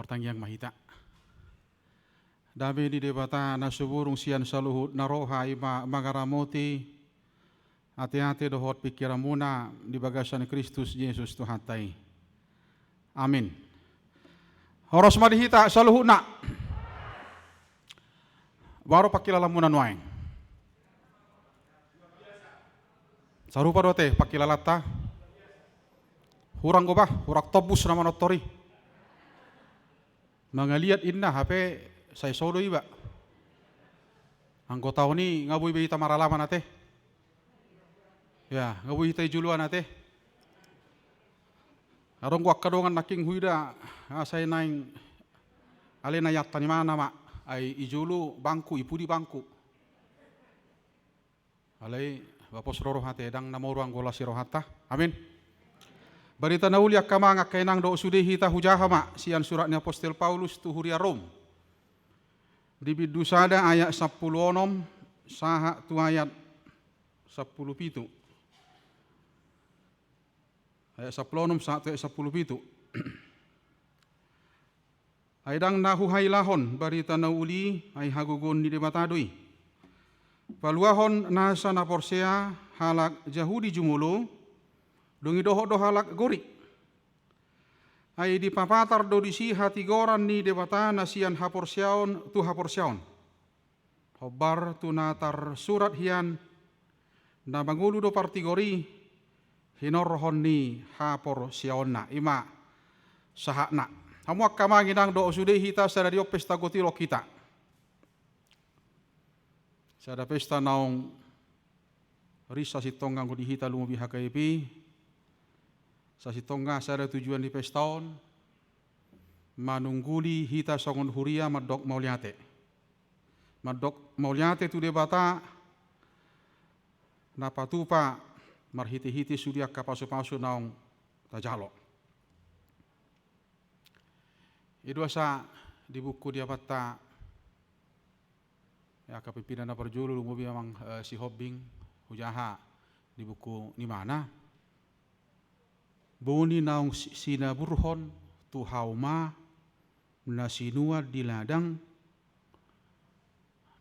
martangyang mahita. Dami di debata na suburong siyan sa luhut na roha ima magaramoti ati-ati dohot pikiran muna di bagasan ni Kristus Yesus Tuhatay. Amin. Horos madihita sa luhut na. Baru pakilala muna nuain. Sarupa dote pakilala ta. Hurang ko ba? Hurak tobus naman otori. Mangaliat inna hape saya solo iba. Anggota ini ngabui bita maralaman ate. Ya, ngabui tay juluan ate. Arong gua kadongan naking huida saya naing alena yatta ni mana mak ay ijulu bangku ipudi bangku. Alay bapos roro hate dang namoruang gola si rohata. Amin. Barita nauli akkamanga kainang do sudehi ta hujahama sian surat ni Apostel Paulus tu huria Rom. Di Bidusada ayat 10 saha tu ayat 10 pitu. Ayat 10 saha tu ayat 10 pitu. Aidang nahuhai lahon barita nauli ay hagugon ni debatadui. Paluahon nasa na porsea halak Jahudi jumulo dungi doho halak gori. Ay dipapatar do disi hati goran ni debata nasian haporsiaon tu haporsiaon. Hobar tu natar surat hian na mangulu do partigori hinorhon ni haporsiaon na ima sahakna. Hamuak kamanginang do sude hita sa radio pesta gotilo kita. Sada pesta naong risa sitonggang ko dihita lumubi hakaipi. Sa sitonga sada tujuan di pestaon manungguli hita songon huria madok mauliate. Madok mauliate tu debata napatupa marhiti-hiti sudia kapasu-pasu naong tajalo. Idua sa di buku dia bata ya kapimpinan na perjulu lumubi memang si Hobbing hujaha di buku ni mana. Boni naong sinaburhon tu hauma nasinua di ladang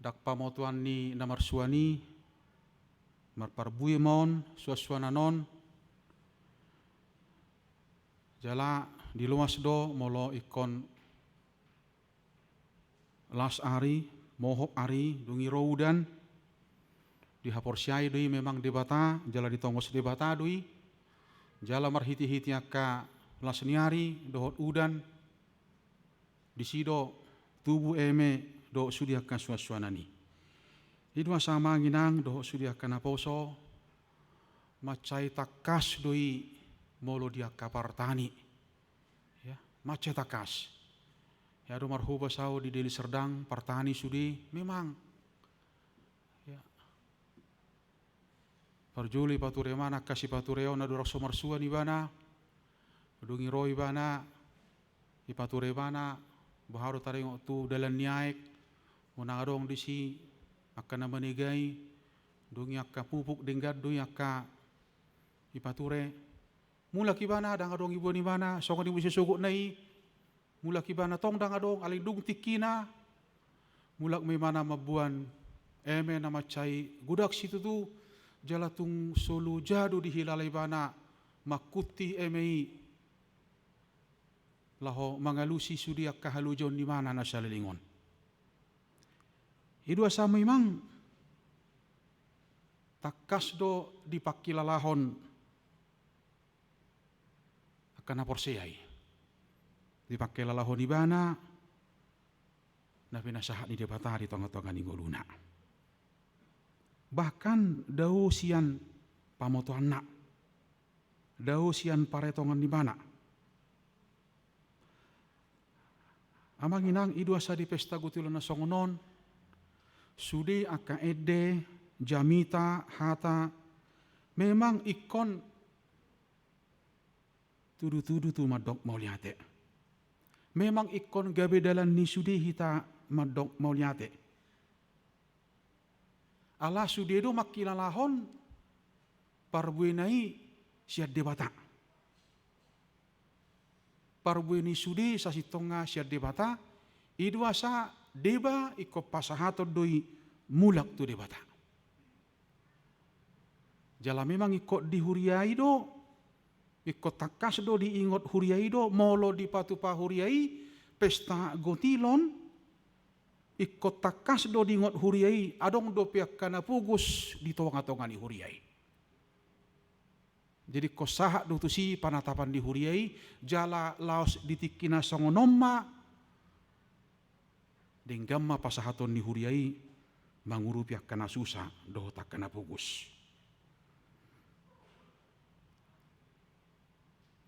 dak pamotuan ni namarsuani marparbui mon suaswananon jala di luas do molo ikon las ari mohop ari dungi roudan di haporsiai dui memang debata jala ditongos debata dui jala marhiti-hiti akka lasniari dohot udan disido tubuh eme do sudi akka suaswanani. Idua sama nginang dohot sudi akka naposo macai takas doi molo dia kapartani. Ya, macai takas. Ya do marhuba sao di Deli Serdang partani sudi memang parjuli pature mana kasih patureo na durak somarsua ni bana dungi roi bana ipature bana baharu taring tu dalan niaik unang adong disi akan namanigai dungi akka pupuk dengat dungi akka ipature mula kibana dang adong ibu ni bana songon ibu sesuguk nai mula kibana tong dang adong aling dung tikina mulak may mana mabuan eme na macai gudak situ tu jalatung solu jadu di hilalay bana makuti emei laho mangalusi sudiak kahalujon di mana na salilingon. Idua sama imang takas do dipakilalahon akan naporseai dipakilalahon di bana na pinasahat ni debata di tongah-tongah ni goluna. Bahkan dau sian pamotuan nak, dau sian paretongan di mana. Amang inang idua sa di pesta gutilo na songonon, sudi aka ede, jamita, hata, memang ikon tudu-tudu tu madok mauliate. Memang ikon gabe dalan ni sudi hita madok mauliate. Allah sudedo makilalahon parbuenai siat debata. parbueni sudi sasitonga sia debata, idua sa deba iko pasahato doi mulak tu debata. Jala memang iko dihuriai do, iko takas do diingot huriai do, molo di patupa huriai, pesta gotilon, iko takas do diingot huriai, adong do pihak kana pugus di tonga-tongani huriai. Jadi kosaha do tusi panatapan di huriai, jala laos ditikina songonomma, denggamma pasahaton di huriai, manguru pihak kana susah, do tak kana pugus.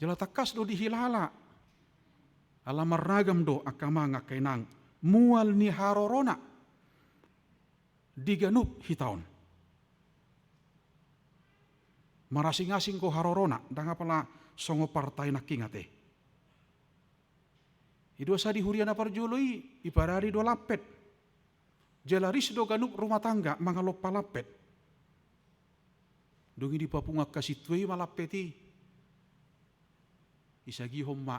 Jala takas do dihilala, alamar ragam do akama ngakainang, mual ni harorona, diganup hitaon. Marasing-asing ko harorona, danga pala songo partai nakingate. Ido sa dihuriana parjului, iparari do lapet. Jalaris do ganup rumah tangga, mangalop palapet. Dungi di papunga kasitwei malapeti. Isagi homma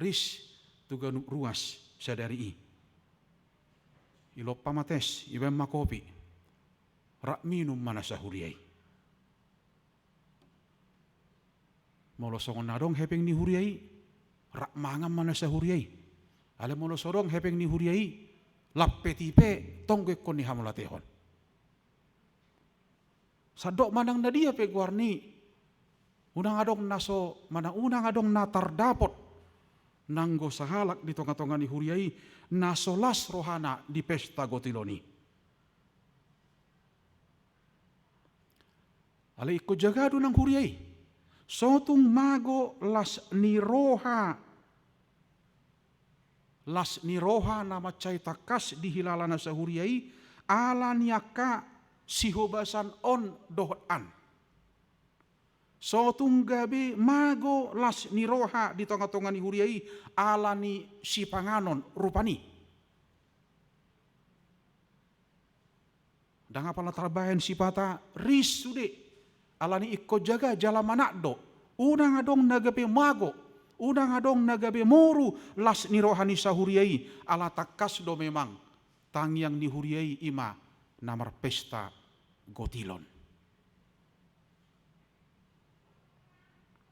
ris tu ganup ruas sadari i. Ilop pamates, ibem makopi. Rak minum mana sahuriai. Molo songon nadong hepeng ni huriai, rak mangam mana sahuriai. Ale molo sorong hepeng ni huriai, lapetipe tongke kon ni hamulatehon. Sadok manang na dia pe guarni, unang adong naso, manang unang adong na tardapot, nanggo sahalak di tonga-tonga ni huriai, nasolas rohana di pesta gotiloni. Ale ikut jagadu nang huriai. Sotung mago las niroha nama cai takas di hilalana sahuriai ala niaka sihobasan on dohotan. Sotung gabe mago las niroha di tonga-tonga ni huriai ala ni si panganon rupani. Danga pala trabahen si pata ris sude. Alani ikko jaga jala manakdo, unang adong nagabe mago, unang adong nagabe moru, las ni rohani sahuriai, ala takas do memang, tangyang ni huriai ima, namar pesta gotilon.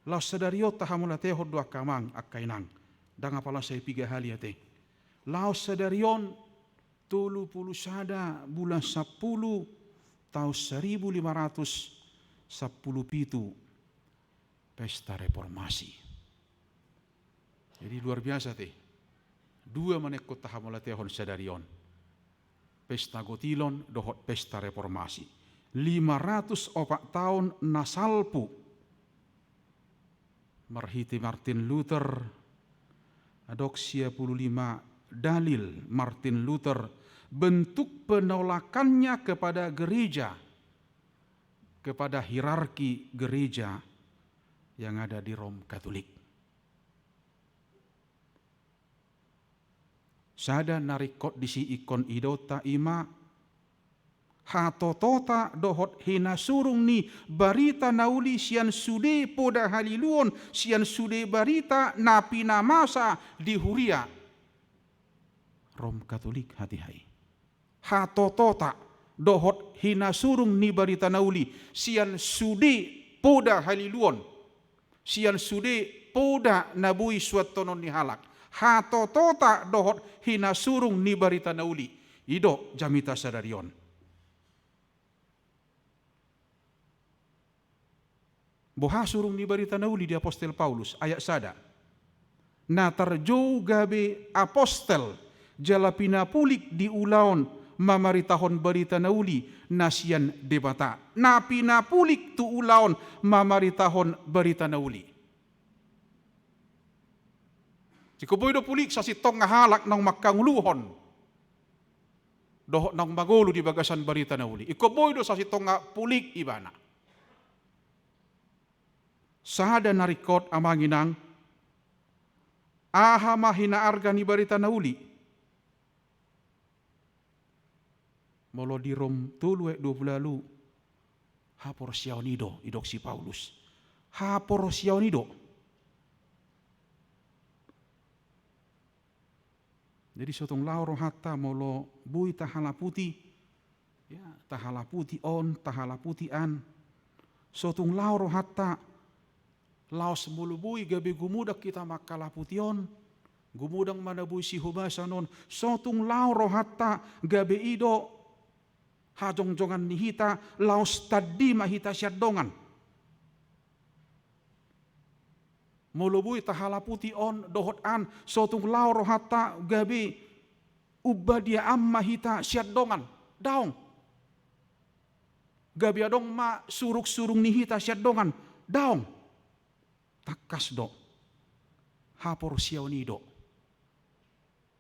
Las sadario tahamulateho dua kamang akainang, danga pala saya piga haliate. Laos sadarion, 30 sada bulan 10 tahun 1517 pesta reformasi. Jadi luar biasa teh. Dua manekot tahamulatehon sadarion. Pesta gotilon dohot pesta reformasi. 500 tahun nasalpu. Marhiti Martin Luther. Adoksia 55 dalil Martin Luther. Bentuk penolakannya kepada gereja. Kepada hierarki gereja yang ada di Rom Katolik. Sada narikot disi ikon idota ima hatotota dohot hina surung ni barita nauli sian sude poda haliluon sian sude barita napi namasa di huria Rom Katolik hati-hai. Hatotota dohot hina surung ni barita nauli sian sude poda haliluon sian sude poda nabui suatonon ni halak hatotota dohot hina surung ni barita nauli ido jamita sadarion. Boha surung ni barita nauli di apostel Paulus ayat sada na tarjou gabe apostel jala pinapulik di ulaon mamaritahon barita nauli nasian debata. Na pinapulik tu ulaon mamaritahon barita nauli. Jika boy do pulik sa sitong ngahalak ng makanguluhon. Doh ng magolo di bagasan barita nauli. Iko boy do sa sitong nga pulik ibana. Sahada narikot amanginang aha mahina arga ni barita nauli. Molo di Rom tulu 20 lalu hapor siaonido idok si Paulus hapor siaonido Jadi sotong lauro hatta molo bui tahala putih, ya tahala putih on, tahala putih an. Sotong lauro hatta laos mulu bui gabi gumudak kita makala putih on, gumudang mana bui si hubasa non. Sotong lauro hatta gabi ido hajong-jongan nihita laos tadi mahita syadongan. Molobui tahala putih on dohot an sotung lauro hatta gabi ubadia amma hita syadongan daong. Gabi adong ma suruk-surung ni hita syadongan daong. Takas do hapor siaw nido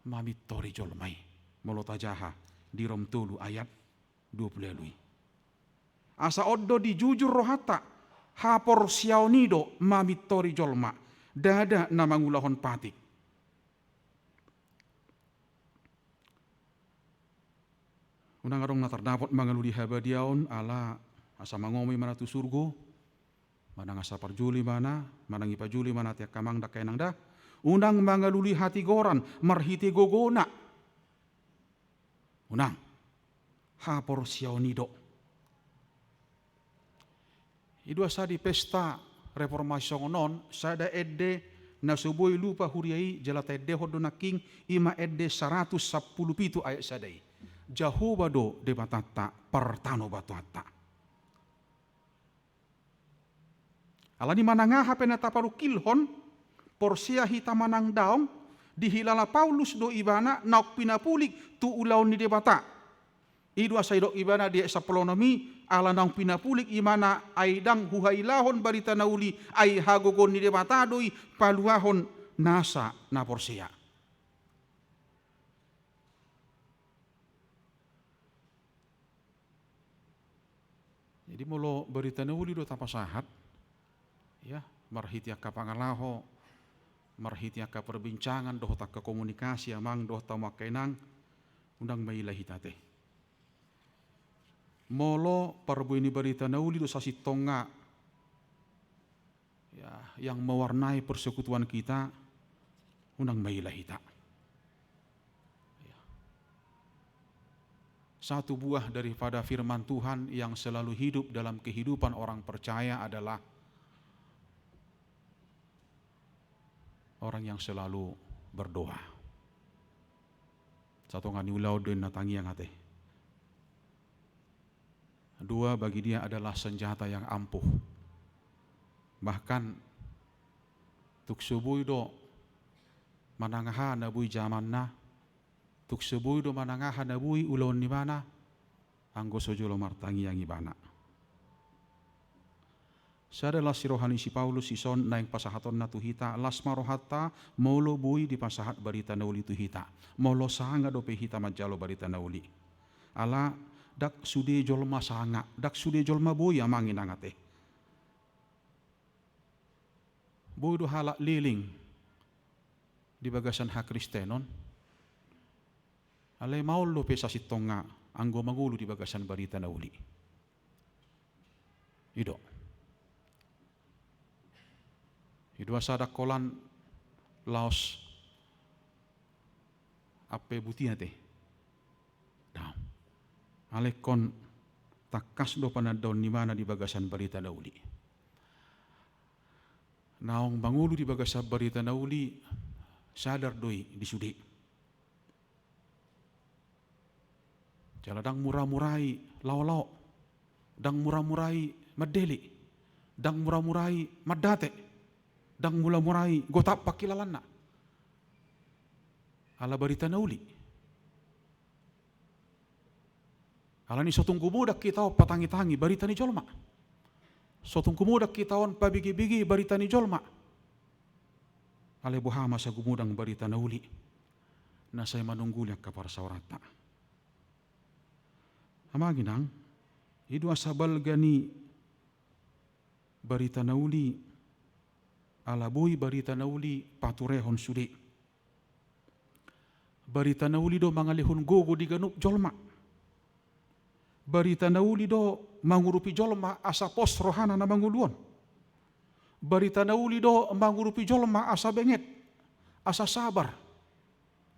mamit tori jolmai molotajaha di rom tulu ayat 20. Asa oddo di jujur rohata hapor siaw nido mamit tori jolma dada na mangulahon patik. Unang arong natardapot mangaluli habadiaon ala asa mangomi mana tu surgo manang asa parjuli mana manang ipajuli mana tiak kamang da kainang da unang mangaluli hati goran marhiti gogona unang hapor siaw nido. Idu asa di pesta reformasi non sada edde na suboi lupa huriai jalata edde hodona king ima edde 117 ayat sadai Jehovah do de batata pertano batu hatta alani mananga hapena taparu kilhon porsia hita manang daong dihilala Paulus do ibana nauk pinapulik tu ulaun ni debata idu asai do ibana di sapolonomi ala nang pinapulik imana aidang huhailahon barita nauli ai hagogon ni debata doi paluahon nasa na porsia. Jadi molo barita nauli do tapasahat ya marhiti akka pangalaho marhiti akka perbincangan doh tak komunikasi amang doh tamakenang undang mailahi tate. Molo parbuini barita nauli do sasi tonga ya yang mewarnai persekutuan kita undang mailahi ta. Ya. Satu buah daripada firman Tuhan yang selalu hidup dalam kehidupan orang percaya adalah orang yang selalu berdoa. Satu ngani ulau den natangi yang ate. Dua bagi dia adalah senjata yang ampuh. Bahkan tuk subui do manangaha na bui zaman na tuk subui do manangaha na bui ulon ni mana anggo sojulo martangi yang ibana. Sadalah si rohani si Paulus ison naing pasahaton na tuhita lasma rohata molo bui di pasahat barita nauli tuhita molo sanga do pehita majalo barita nauli ala dak sude jolma sanga dak sude jolma bui amangin angate bui do halak liling di bagasan hak Kristenon ale maul do pesa sitonga anggo magulu di bagasan barita nauli ido Idua sadak kolan laos ape butina teh. Nah, alekon takas do panadon ni mana di bagasan barita nauli. Naong bangulu di bagasan barita nauli sadar doi di sudi. Jaladang murah-murai lau-lau, dang murah-murai madeli, dang murah-murai madate. Dang mula murai gotap pakilalan na ala barita nauli ala ni sotong kumudak kita patangi-tangi barita ni jolma sotong kumudak kita on pabigi-bigi barita ni jolma ale buhama sa gumudang barita nauli na say manunggulyak kapar saurata amaginang idu asabal gani barita nauli alabui barita nauli paturehon sudi. Barita nauli do mangalihun gogo di ganup jolma. Barita nauli do mangurupi jolma asa pos rohana na manguluan. Barita nauli do mangurupi jolma asa benget, asa sabar.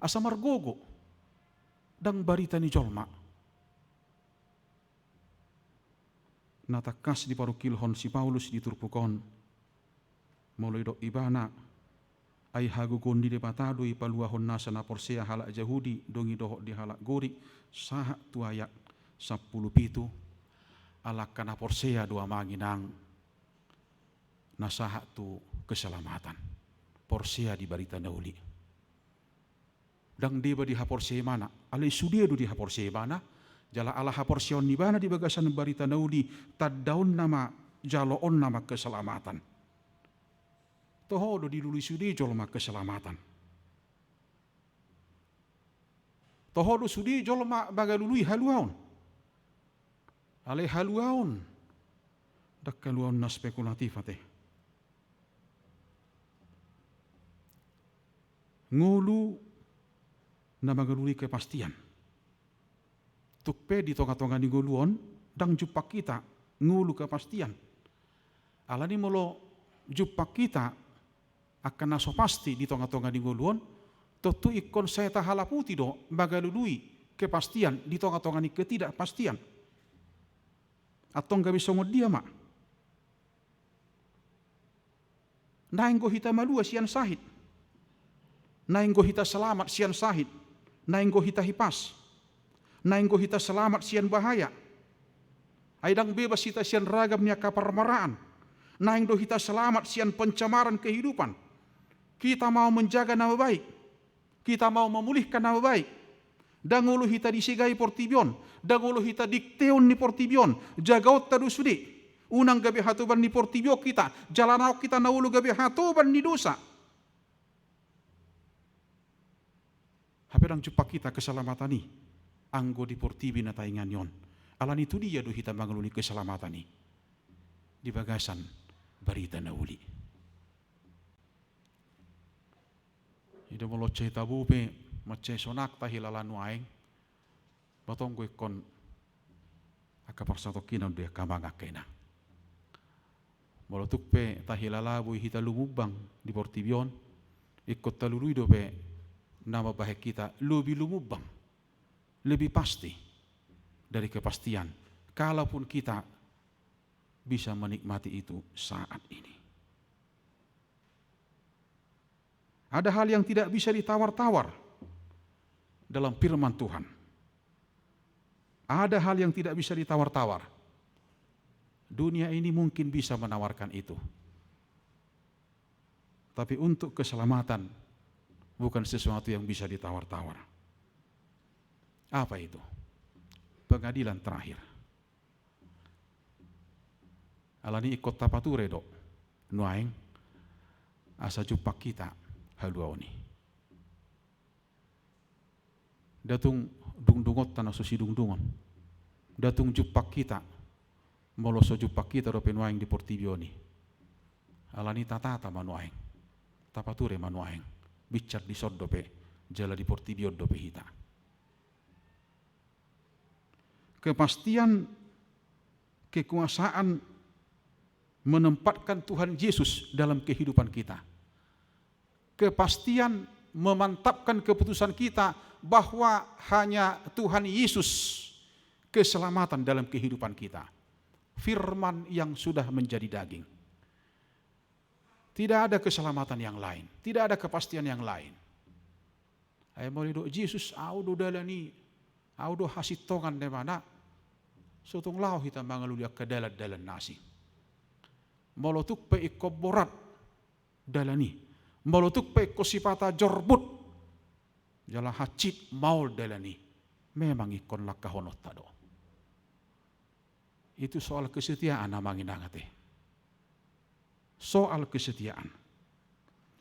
asa margogo dang barita ni jolma. Natakas di parukilhon si Paulus di turpukon mulai do ibana ay hagugon di debatado ipaluahon nasa na porsea halak Jahudi dongi dohok di halak gori saha tuayak 17 alak kana porsea dua manginang nasaha tu keselamatan porsea di barita nauli dang deba di haporsea mana alai sudia du di haporsea mana jala ala haporsion ni bana di bagasan barita nauli tadaun nama jaloon nama keselamatan tohodo di lului sudi jolma keselamatan tohodo sudi jolma bagalului haluaon alai haluaon dak haluaon na spekulatif ate ngulu na bagalului kepastian tukpe di tonga-tonga ni goluon dang jupak kita ngulu kepastian alani molo jupak kita akan naso pasti di tonga-tonga di goluon totu ikon saya tahalaputi do bagalului kepastian di tonga-tonga ni ketidakpastian atau nggak bisa ngodia mak nainggo hita malua sian sahid nainggo hita selamat sian sahid nainggo hita hipas nainggo hita selamat sian bahaya aidang bebas hita sian ragamnya kaparmaraan nainggo hita selamat sian pencemaran kehidupan. Kita mau menjaga nama baik, kita mau memulihkan nama baik. Dangulu hita disigai portibion, dangulu hita dikteon ni portibion, jagaot tadu sudi. Unang gabi hatuban ni portibio kita, jalanau kita naulu gabi hatuban ni dosa. Haperang cepak kita keselamatan ni, anggo di portibi na taingan yon. Alan itu dia do hita mangaluni keselamatan ni. Di bagasan barita nauli. Ida molo cerita bupe mace sonak tahilala nuaing batong gue kon akaparsatokina dia kamanga kena molo tukpe tahilala bui hita lumubang di portibion ikut talului dope nama bahek kita lebih lumubang lebih pasti dari kepastian kalaupun kita bisa menikmati itu saat ini. Ada hal yang tidak bisa ditawar-tawar dalam firman Tuhan. Ada hal yang tidak bisa ditawar-tawar. Dunia ini mungkin bisa menawarkan itu. Tapi untuk keselamatan bukan sesuatu yang bisa ditawar-tawar. Apa itu? Pengadilan terakhir. Alani ikut tapature do. Nuaing asa jupak kita haluaoni. Datung dungdungot tanah susi dungdungon. Datung jupak kita moloso jupak kita do penuaing di portibioni. Alani tatata manuaing. Tapature manuaing. Bicar di sod dope jala di portibio dope hita. Kepastian kekuasaan menempatkan Tuhan Yesus dalam kehidupan kita. Kepastian memantapkan keputusan kita bahwa hanya Tuhan Yesus keselamatan dalam kehidupan kita. Firman yang sudah menjadi daging. Tidak ada keselamatan yang lain, tidak ada kepastian yang lain. Ay morido Yesus audo dalani, audo hasitongan de mana, sotong lau hita mangalulia ke dalan nasi. Molotuk pe ikoborat dalani, molotuk pe kosipata jorbut, jala hacit maul dalani, memang ikon lakahonot tado. Itu soal kesetiaan namangin angate. Soal kesetiaan.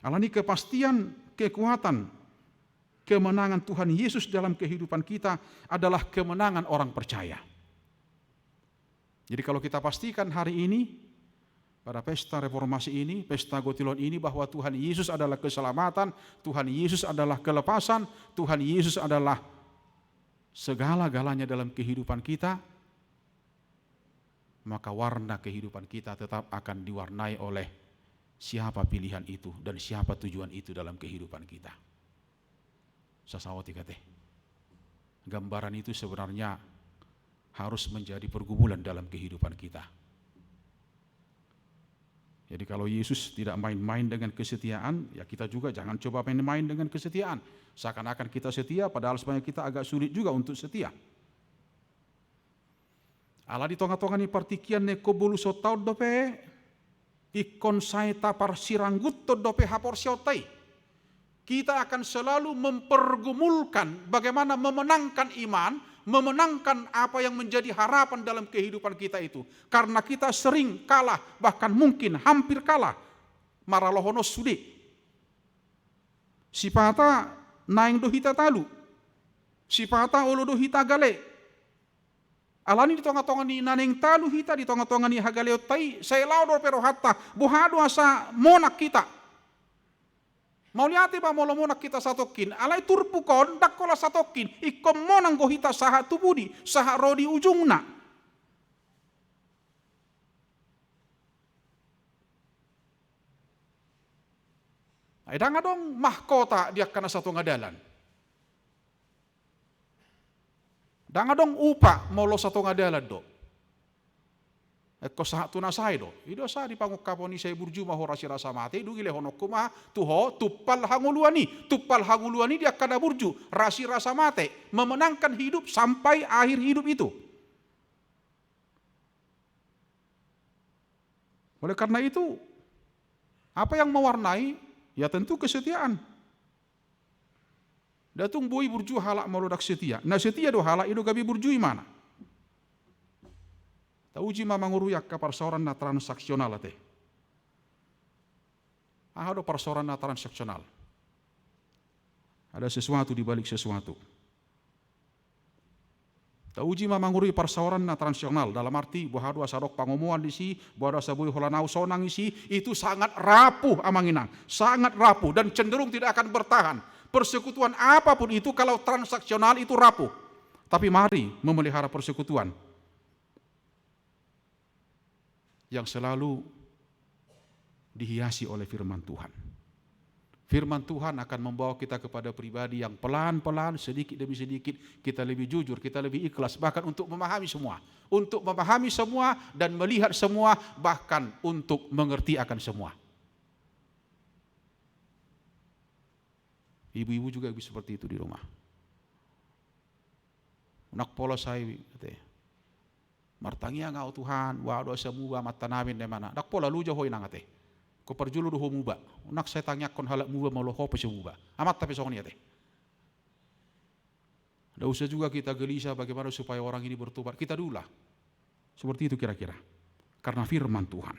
Alani kepastian, kekuatan, kemenangan Tuhan Yesus dalam kehidupan kita adalah kemenangan orang percaya. Jadi kalau kita pastikan hari ini, pada pesta reformasi ini, pesta Gotilon ini bahwa Tuhan Yesus adalah keselamatan, Tuhan Yesus adalah kelepasan, Tuhan Yesus adalah segala-galanya dalam kehidupan kita, maka warna kehidupan kita tetap akan diwarnai oleh siapa pilihan itu dan siapa tujuan itu dalam kehidupan kita. sasawati kate. Gambaran itu sebenarnya harus menjadi pergumulan dalam kehidupan kita. Jadi kalau Yesus tidak main-main dengan kesetiaan, ya kita juga jangan coba main-main dengan kesetiaan. Seakan-akan kita setia, padahal sebenarnya kita agak sulit juga untuk setia. Ala di tonga-tonga ni partikian ne kobulu sotau dope, ikon saita parsiranggut to dope hapor siotai. Kita akan selalu mempergumulkan bagaimana memenangkan iman, memenangkan apa yang menjadi harapan dalam kehidupan kita itu. Karena kita sering kalah, bahkan mungkin hampir kalah. Maralohono sudi. Sipata naing dohita talu. Sipata olo dohita gale. Alani di tonga-tonga ni naneng talu hita di tonga-tonga ni hagaleo tai. Saya laudor pero hatta. Buhado asa monak kita. Mau lihat ba mau monak kita satokin. Alai turpukon dak kola satokin. Ikom monang gohita saha tubudi. Saha rodi ujungna. Ada nggak dong mahkota dia kena satu ngadalan. Ada nggak dong upa mau lo satu ngadalan do. Eko saha tunasai do. Ido sa di panguk kaponi saya burju mahorasi rasa mati. Dugi lehonok kuma tuho tupal hanguluani. Tupal hanguluani dia kada burju. Rasi rasa mati. Memenangkan hidup sampai akhir hidup itu. Oleh karena itu, apa yang mewarnai? Ya tentu kesetiaan. Datung boi burju halak melodak setia. Nah setia do halak itu gabi burjui mana? Tauji mamanguruyak ka persoalan na transaksional ate. Ada persoalan na transaksional. Ada sesuatu di balik sesuatu. Tauji mamangurui persoalan na transaksional dalam arti bahwa asadok pangomuan di si, bahwa sabui holanau sonang isi itu sangat rapuh amanginang, sangat rapuh dan cenderung tidak akan bertahan. Persekutuan apapun itu kalau transaksional itu rapuh. Tapi mari memelihara persekutuan yang selalu dihiasi oleh firman Tuhan. Firman Tuhan akan membawa kita kepada pribadi yang pelan-pelan, sedikit demi sedikit, kita lebih jujur, kita lebih ikhlas, bahkan untuk memahami semua. Untuk memahami semua dan melihat semua, bahkan untuk mengerti akan semua. Ibu-ibu juga seperti itu di rumah. Nak pola saya, martangia ngau Tuhan, waduh semua mata namin de mana. Dak pola lu jauh nang ate. Ko perjulu doh muba. Nak saya tanya kon halak muba mau loho pe muba. Amat tapi song ni ate. Ada usah juga kita gelisah bagaimana supaya orang ini bertobat. Kita dulu lah. Seperti itu kira-kira. Karena firman Tuhan.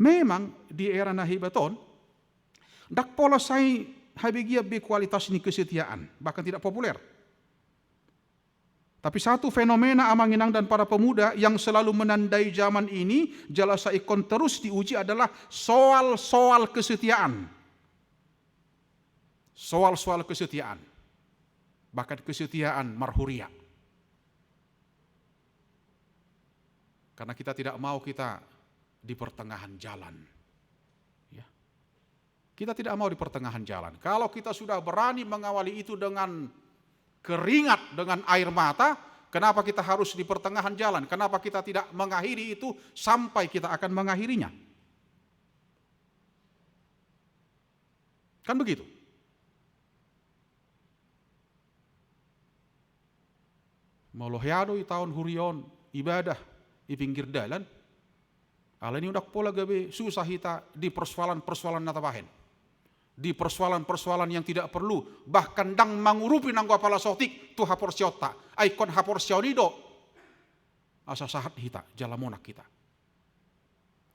Memang di era nahibaton, dak pola saya habigia be kualitas ni kesetiaan, bahkan tidak populer. Tapi satu fenomena amanginang dan para pemuda yang selalu menandai zaman ini, jalasa ikon terus diuji adalah soal-soal kesetiaan. Soal-soal kesetiaan. Bahkan kesetiaan marhuria. Karena kita tidak mau kita di pertengahan jalan. Ya. Kita tidak mau di pertengahan jalan. Kalau kita sudah berani mengawali itu dengan keringat, dengan air mata, kenapa kita harus di pertengahan jalan? Kenapa kita tidak mengakhiri itu sampai kita akan mengakhirinya? Kan begitu. Molohyado i tahun hurion ibadah di pinggir dalan. Ala ini udah pola gabe susah kita di persoalan-persoalan natabahen. Di persoalan-persoalan yang tidak perlu, bahkan dang mangurupi nanggo apala sotik tu hapor siota, ikon hapor sionido asa sahat hita jalamonak kita.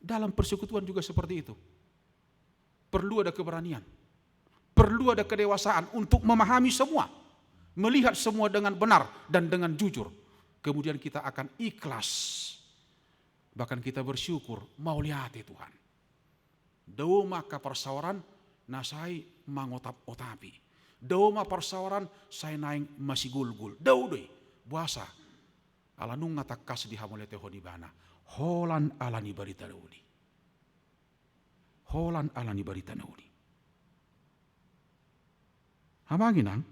Dalam persekutuan juga seperti itu. Perlu ada keberanian, perlu ada kedewasaan untuk memahami semua, melihat semua dengan benar dan dengan jujur. Kemudian kita akan ikhlas, bahkan kita bersyukur mau lihat Tuhan. Do maka persoalan nasai mangotap-otapi. Daw persawaran saya naing masih gul-gul. Daw doy buasa. Ala nung ngatakas di hamolete honibana. Holan alani barita daudi. Holan alani barita daudi. Hamanginang,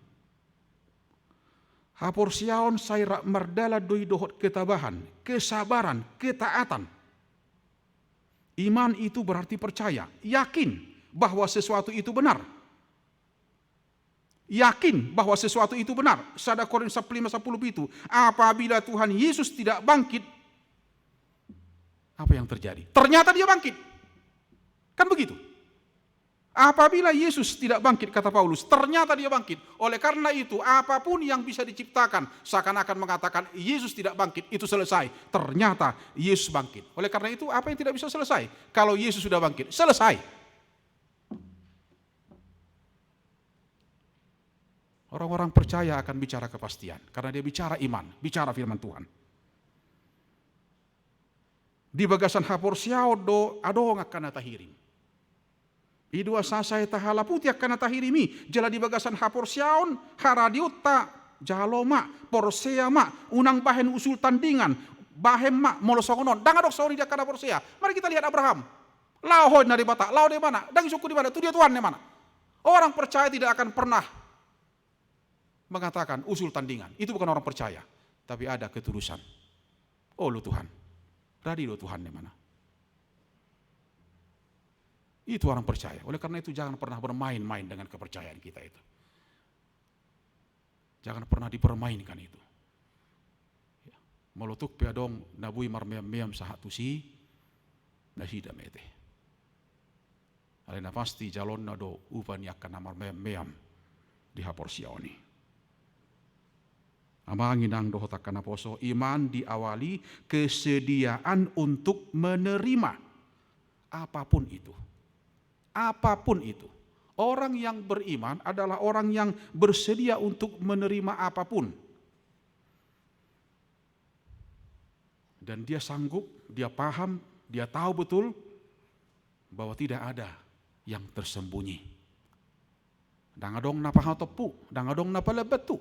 hapor siaon saya mardala doi dohot ketabahan, kesabaran, ketaatan. Iman itu berarti percaya, yakin bahwa sesuatu itu benar. Yakin bahwa sesuatu itu benar. 1 Korintus 5:10 itu, apabila Tuhan Yesus tidak bangkit, apa yang terjadi? Ternyata dia bangkit. Kan begitu. Apabila Yesus tidak bangkit, kata Paulus, ternyata dia bangkit. Oleh karena itu, apapun yang bisa diciptakan, seakan-akan mengatakan Yesus tidak bangkit, itu selesai. Ternyata Yesus bangkit. Oleh karena itu, apa yang tidak bisa selesai? Kalau Yesus sudah bangkit, selesai. Orang-orang percaya akan bicara kepastian, karena dia bicara iman, bicara firman Tuhan. Di bagasan hapor siao do adong akan tahirim. Idua sasai tahala putih akan tahirimi. Jala di bagasan hapor siaon haradiuta jaloma porseama unang bahen usul tandingan bahem mak molosongonon. Dangadok sauri dia kana porsea. Mari kita lihat Abraham. Lao dari bata, lao di mana? Dangi suku di mana? Itu dia Tuhan di mana? Orang percaya tidak akan pernah mengatakan usul tandingan. Itu bukan orang percaya, tapi ada ketulusan. Oh lu Tuhan, radi lu Tuhan di mana? Itu orang percaya. Oleh karena itu jangan pernah bermain-main dengan kepercayaan kita itu. Jangan pernah dipermainkan itu. Molotuk piadong nabui marmeam-meam sahatusi nasida mete. Alena pasti jalon nado upan yakan marmeam-meam di hapor siaoni. Amangin ang dohotak kana poso, iman diawali kesediaan untuk menerima apapun itu. Apapun itu. Orang yang beriman adalah orang yang bersedia untuk menerima apapun. Dan dia sanggup, dia paham, dia tahu betul bahwa tidak ada yang tersembunyi. Dangadong napaha tepu, dangadong napalebetu.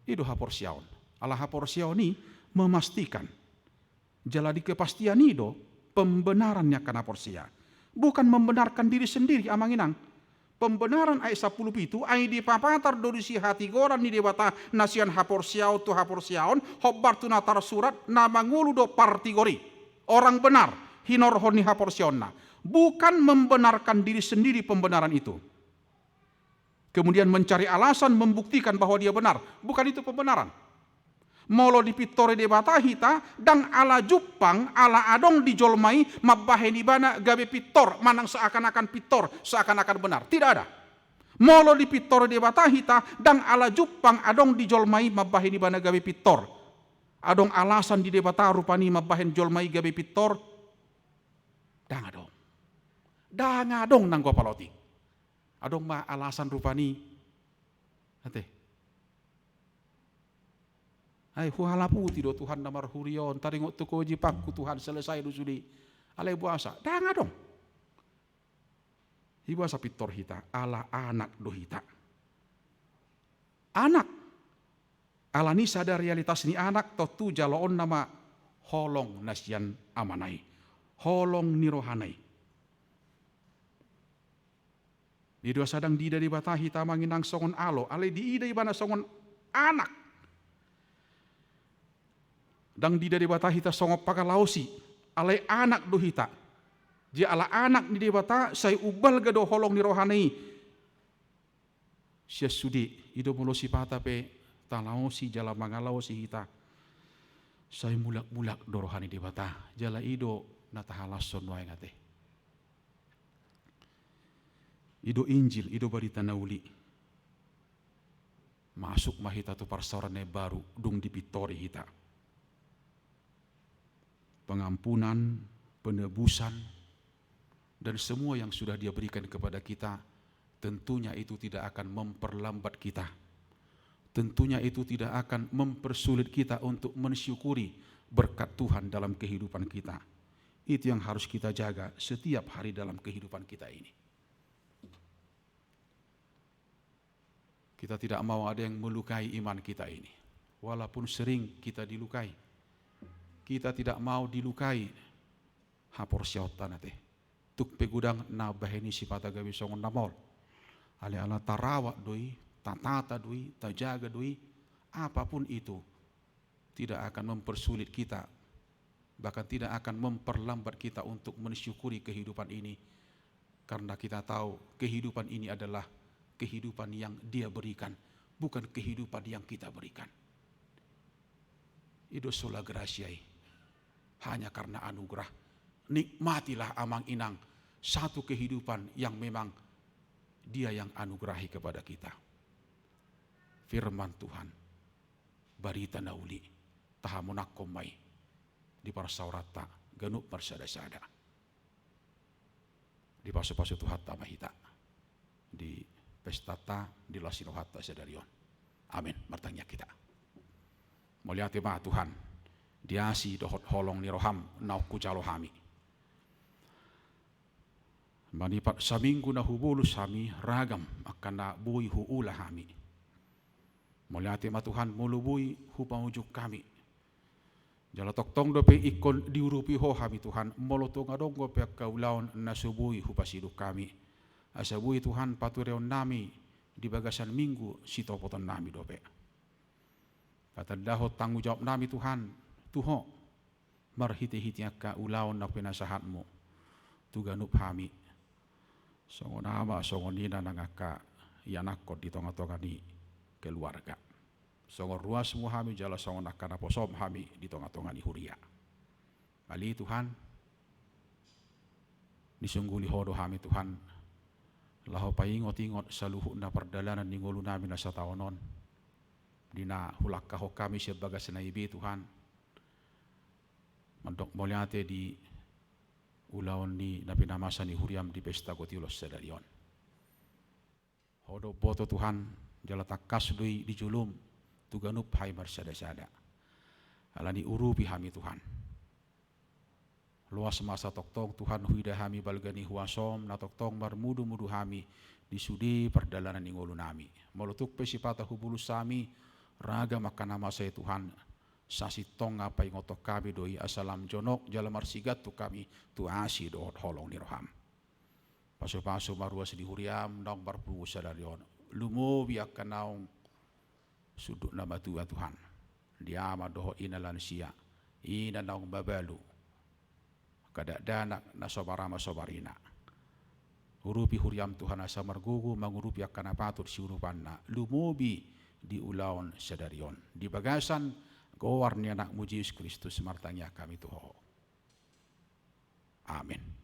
Itu hapor siaon. Allah hapor siaoni memastikan. Jaladi kepastian itu pembenarannya kana porsia. Bukan membenarkan diri sendiri amanginang. Pembenaran ayat 10 itu ay di papatar do si hati goran ni debata nasian hapor siaon tu hapor siaon hobbar tu natar surat na mangulu do partigori. Orang benar hinorhoni hapor siaonna. Bukan membenarkan diri sendiri pembenaran itu. Kemudian mencari alasan membuktikan bahwa dia benar. Bukan itu pembenaran. Molo di pitore de batahita dan ala jupang ala adong dijolmai mabaheni bana gabe pitor manang seakan-akan pitor seakan-akan benar. Tidak ada. Molo di pitore de batahita dan ala jupang adong dijolmai mabaheni bana gabe pitor. Adong alasan di debata rupani mabahen jolmai gabe pitor. Dangadong. Dangadong nang gua paloti. Adong ma alasan rupani ate ai huhalapu tido Tuhan namar hurion taringo tuko jipakku Tuhan selesai dusudi alai puasa dangadong ibuasa pitor hita ala anak do hita anak ala ni sadar realitas ni anak totu jaloon nama holong nasian amanai holong nirohanai. Di dua sadang dida di batahi tamangin ang songon alo, alay di ida ibana songon anak. Dang dida di batahi ta songon pakalausi, alay anak do hita. Dia ala anak ni di bata, say ubal gado holong ni rohanai. Siya sudi, ido mulo si pata pe, talao si jala mangalao si hita. Say mulak-mulak do rohani di bata, jala ido natahalason wae ngate. Ido Injil, ido barita nauli. Masuk mahita tu parsarane baru, dung dipitori hita. Pengampunan, penebusan, dan semua yang sudah dia berikan kepada kita, tentunya itu tidak akan memperlambat kita. Tentunya itu tidak akan mempersulit kita untuk mensyukuri berkat Tuhan dalam kehidupan kita. Itu yang harus kita jaga setiap hari dalam kehidupan kita ini. Kita tidak mau ada yang melukai iman kita ini. Walaupun sering kita dilukai. Kita tidak mau dilukai. Hapor syautan ate. Tuk pegudang na baheni sipata gawi songon namol. ala tarawak doi, tatata doi, tajaga doi, apapun itu tidak akan mempersulit kita, bahkan tidak akan memperlambat kita untuk mensyukuri kehidupan ini, karena kita tahu kehidupan ini adalah kehidupan yang Dia berikan, bukan kehidupan yang kita berikan. Itu sola gratiae, hanya karena anugerah. Nikmatilah amang-inang satu kehidupan yang memang Dia yang anugerahi kepada kita. Firman Tuhan, barita nauli, tahamunak komai, di parsaurata, ganuk parsada-sada. Di pasu-pasu Tuhan tamahita, di pestata, di lasinohata sedarion. Amin, bertanya kita. Mulia tema Tuhan, diasi dohot holong ni roham, nauku calohami. Manipat saminggu na hubulus hami, ragam akan na bui huula hami. Mulia tema Tuhan, mulubui hupaujuk kami. Jala toktong dope ikon diurupi ho hami Tuhan, molotong adong gope kaulaon nasubui hupasiduk kami. Asabui Tuhan patureon nami di bagasan minggu sitopoton nami dope. Patadahot tanggung jawab nami Tuhan, tuho marhiti-hitiak kaulaon na penasahatmu, tuganup hami. Songon nama songon nina nangaka yanakot di tonga-tonga ni keluarga. Songon ruas mu hami jala songon akana posom hami di tonga-tonga ni huria. Kali Tuhan, disungguli hodo hami Tuhan, laho paingot-ingot saluhu na perdalanan ni ngulu namin na sa taonon, dina hulakkaho kami sebagai senaibi Tuhan, mandok moliate di ulaon ni napinamasa ni huriam di pesta gotiulos sedarion. Hodo boto Tuhan, jala takas dui di julum, tuganup hai marsada-sada. Alani urupi hami Tuhan. Luas masa toktong Tuhan huida hami balgani huasom na toktong marmudu-mudu hami di sudi perdalanan ingolu nami. Molutuk pesipata hubulus sami raga makana masa Tuhan sasi tong apa ingotok kami doi asalam jonok jala marsigat tu kami tu asi dohot holong ni roham. Pasu-pasu maruas di huriam nong barpu sadarion. Lumo biak kanaung sudut nama Tuhan. Dia madoho inalan sia, ina naung babalu. Kada danak na sobarama sobarina. Urupi huriam Tuhan asa margugu mangurupi akan patut si urupanna. Lumubi di ulaon sedarion. Di bagasan gowarni anak muji Yesus Kristus martanya kami tuho. Amin.